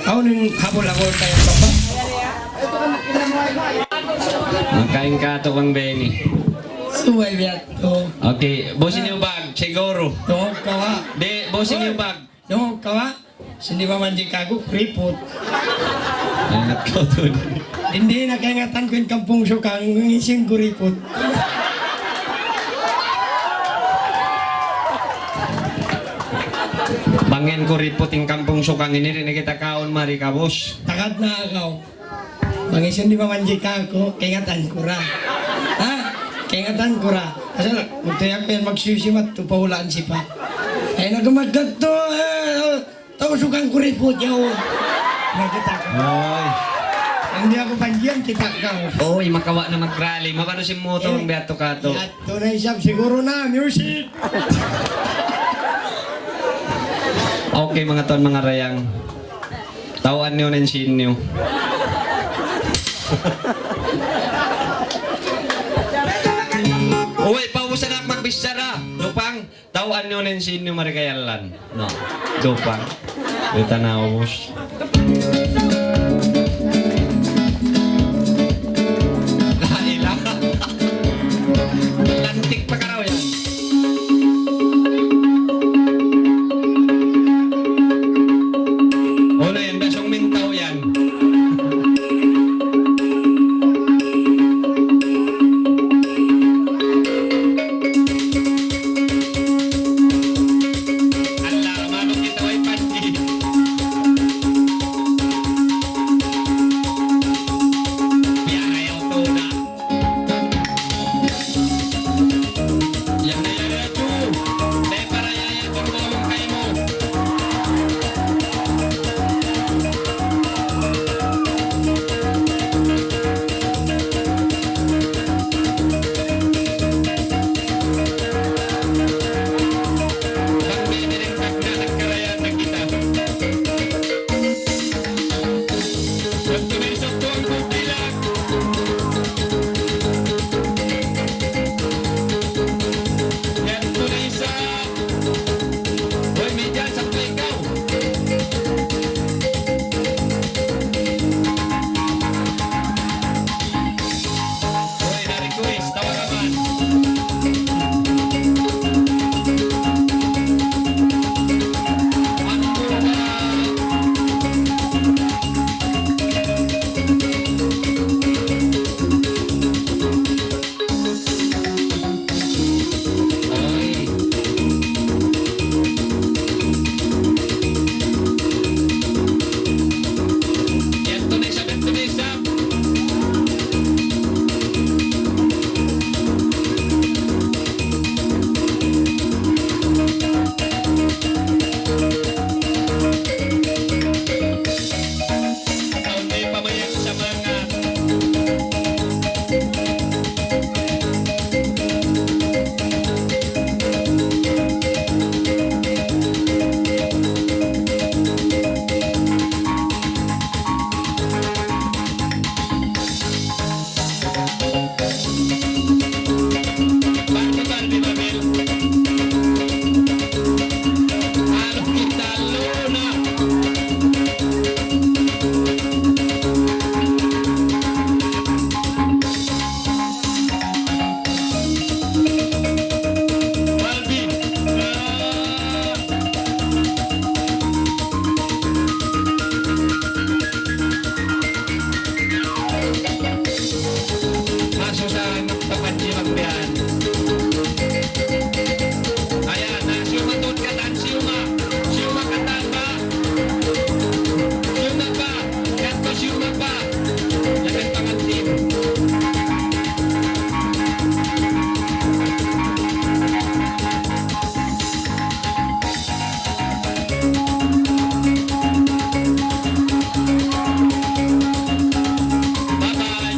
Ako nung habol-habol tayo papa. Makain ka to kang Benny. Suway biya to. Okay, bosin yung bag, siguro. Tungog kawa. Di, bosin yung bag. Tungog kawa. Sindi ba man di kago, kripot. Angat ko dun. Hindi nakaingatan ko yung kampung sukang ngising kuripot. Bangin ko ripot yung kampung sukang ini rin kita kaon mari ka boss. Takad na ako. Mangisin di ba man di kago, kaingatan ko ra. Ha? Kaingatan ko ra. Kasi magtayak ko yan magsusimat, tupahulaan si pa. Eh nagumagdag to, tao sukang kuripot yaw. Nakita ko. Oy. Hindi ako pandiyan, kita ka. Oy, makawa na mag-rally. Mapano si moto ang beato ka to. Yato na isap, siguro na, music. Okay mga ton, mga rayang. Tawan niyo ng sinyo. Uy, pausan na magbisara. Dupang, tawan niyo ng sinyo marikayalan. No, dupang. Dito na ako, boss. Laila. Lantik pa ka raw yan. Una yan, basong mintaw yan. Allah, manok kita ay panji. Biya ayaw to na. Yan na yan na to. Dahil para yan tumulong kayo mo. Bang biniring tagna nagkarayan na kita. At tumisok ko ang kukilang. Yan tulisan. Hoy, may dyan sa ikaw. Hoy, na-request. Tawa naman. Ano ba? Oy. Yan tunisa, yan tunisa. Taon may pamayak sa mga Barbie Babel. Ano kita luna? Barbie. Masuk sa nagpapanji magbiyan. Ayan, na siyuma doon katan, siyuma. Siyuma katan ba? Siyuma ba? Kanto siyuma ba? Yan ang pangantin. Bye-bye.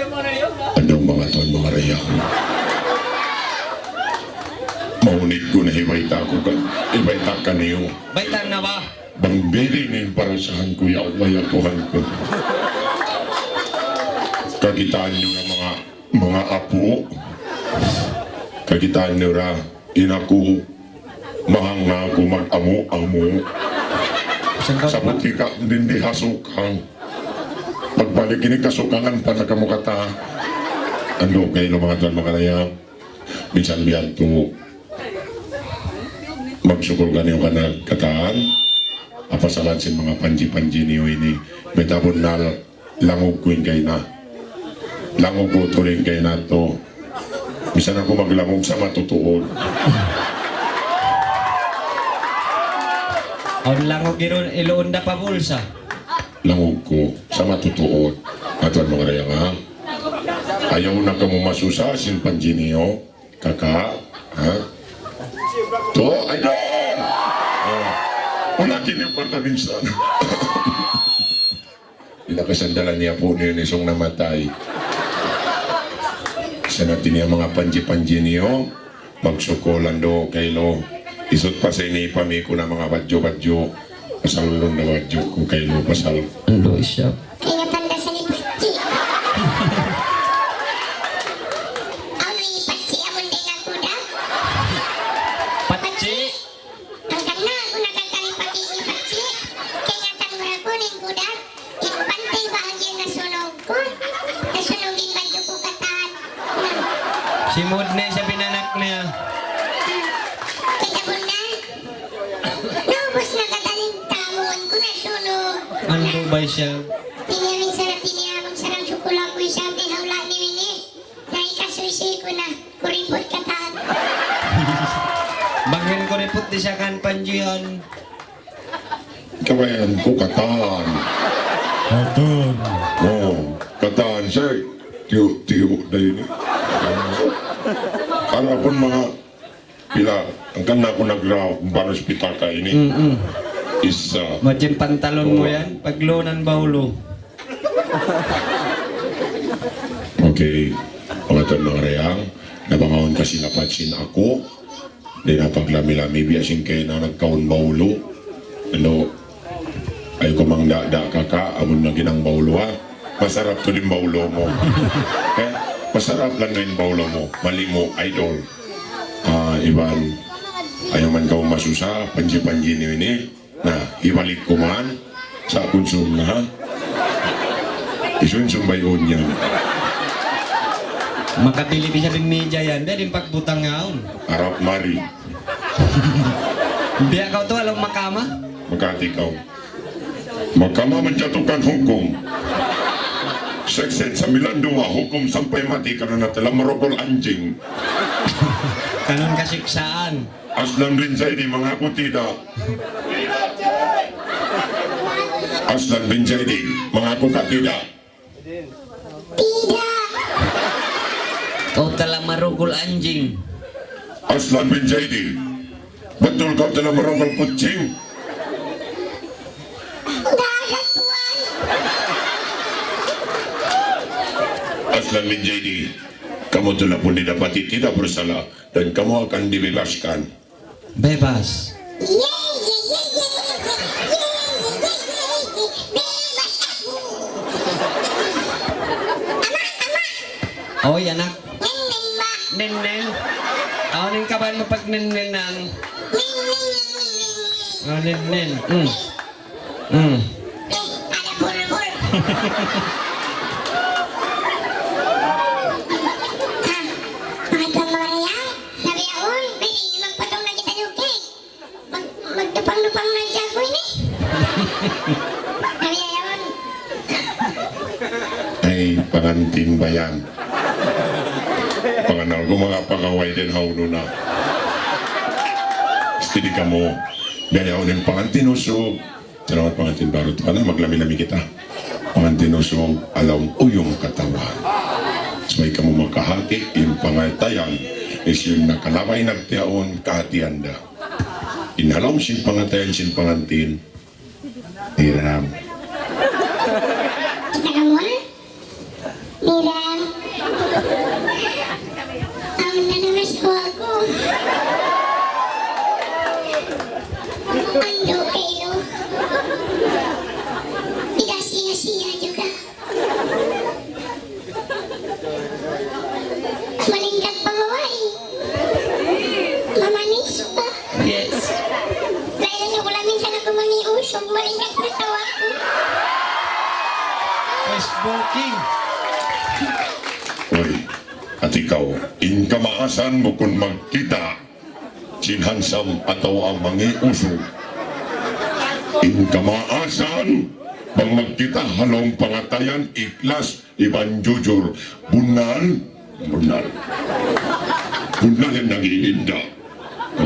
Anong mga ton mga raya? Maunit ko na ibayta ka niyo. Baitan na ba? Bangberi na yung parasahan ko, ya Allah, Tuhan ko. Kagitaan niyo na mga apo. Kagitaan niyo na inaku mahanga ko mag-amo-amo. Sa butika din di hasukang. Pagbalik ini kasukangan pa na kamukata. Ano kayo mga tuan mga raya? Minsan biyan to magsukol ganyo ka na kataan. Apasalan sin mga panji-panji niyo ini. Metabon na langog ko kay na. Langog ko tuloy kay na to. Minsan ako maglangog sa matutuod. On lang og giron iluon na pa bulsa. Langog ko sa matutuod. Atuan mga raya nga. Ayaw na ka mo masusa sin panji niyo. Kaka. Ha? To, ay no! Wala kinipata minsan. Inakasandalan niya po niyo nisong namatay. Sa natin niya mga panji-panji niyo, magsukolan do kaylo. Isot pa sa inipami ko na mga badyo-badyo. Pasal na badyo ko kaylo pasal. Ando siya. Kaya tanda sa ni Pachi. Ano ni Pachi? Amon din ako da? Patsi. Ang kana ako nakakalipat ni Pachi. Kaya tanong ako ni Kuda. Impantay bahagya na sunog ko. Nasunogin ba ko kataan? Si Mudne sa binanak niya. Kaya bunda. Naubos na katanin tamuan ko na sunog. Ando ba siya? Pinyamin sarap piniyamang sarang sukula ko isang hawla ni Winnie. Naikasuisi ko na kuripot kataan. Bangin ko repot di siya kan panjihan. Kabayan ko kataan. Atun. Oh, kataan siya. Tiyo na yun eh. Kala ko mga pila, ang kanda ko nagraw kung paano hospital ka ini. Isa. Majin pantalon mo yan. Paglunan baulo. Okay. Mga ito mga reyang, nabangaon kasi napatsin ako. Di na paglami-lami, biyasin kayo na nagkaon baulo. Ano, ay ko mang da kaka, amon na ginang baulo ha. Masarap to din baulo mo. Eh, masarap lang na yung baulo mo. Mali mo, idol. Iban, ayaw man ka masusa, panji-panji niyo ini. Na, ibalik ko man sa konsum na ha. Isunsum bayon yan. Makabili di siya din media yan. Dahil yung pagbutang ngaon. Arap mari, Biya ka to alam makama. magkatikaw. Magkama menjatuhkan hukum. Seksyen 92, hukum sampai mati karena telah merokok anjing. Kanon kasiksaan. Aslan bin Zaidi mengaku tidak. Aslan bin Zaidi mengaku tidak. Tidak. Kau telah merugul anjing. Aslan bin Zaidi, betul kau telah merokok kucing? Tidak ada tuan. Aslan bin Zaidi, kamu telah pun didapati tidak bersalah dan kamu akan dibebaskan. Bebas. Bebas aku. Oy anak. Neng ba? Nen. Aw ning kaban mo pag nen nang. Oh nen. Ada bul-bul. Mga Maria, sabi ako, pwede magpatong na kita yung cake. Magdupang-dupang na dyan ko ini. Sabi ako, Ay, pangantin ba yan? Panganal ko mga pangaway din hauno na. Stidi ka mo. Gaya ko ng pangantin usog. Salamat pangantin barot ka na, maglami-lami kita. Pangantin usog, alam uyong katawan. Sabay ka mo makahati, yung pangatayan, is yung nakalabay nagtiaon, kahatianda. Inhalam sin pangatayan, sin pangantin. Hiram. kita kamu, Miram. Ang nanangasawa ko. Ando pero. Tidak sia-sia juga. Malingkat pangawai. Mamanis pa. Yes. Dahil nagulamin sana ko maniusog. Malingkat na sawa ko. Facebooking. Uy, at ikaw, inkamaasan mo kung magkita, sinhansam ataw ang mangiusog. Inkamaasan, bang magkita halong pangatayan, iklas, iban jujur, bunal, bunal. Bunal yung nag-iinda.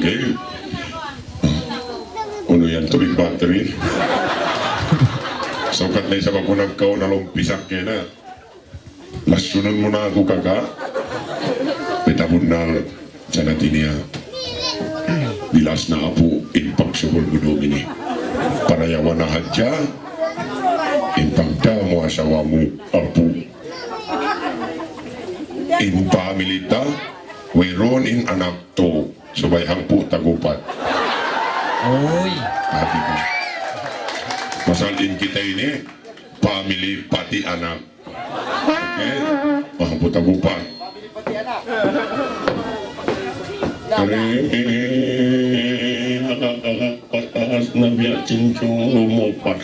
Okay? Ano yan, tubig battery? Saukat na isa pa ko nagkaw na lumpisak kaya na. Lasunan mo na ako kaka. Petabon na sa natin niya. Bilas na apo inpagsugol gudo ini. Parayawan na hadya. Impagda mo asawa mo apo. In family ta. Whereon in anak to. Subay hangpo tagupat. Oy. Hati ko. Masalin kita ini, family pati anak. Okay? Mahapot ang upan. Nakakataas na biya chincong lumopan.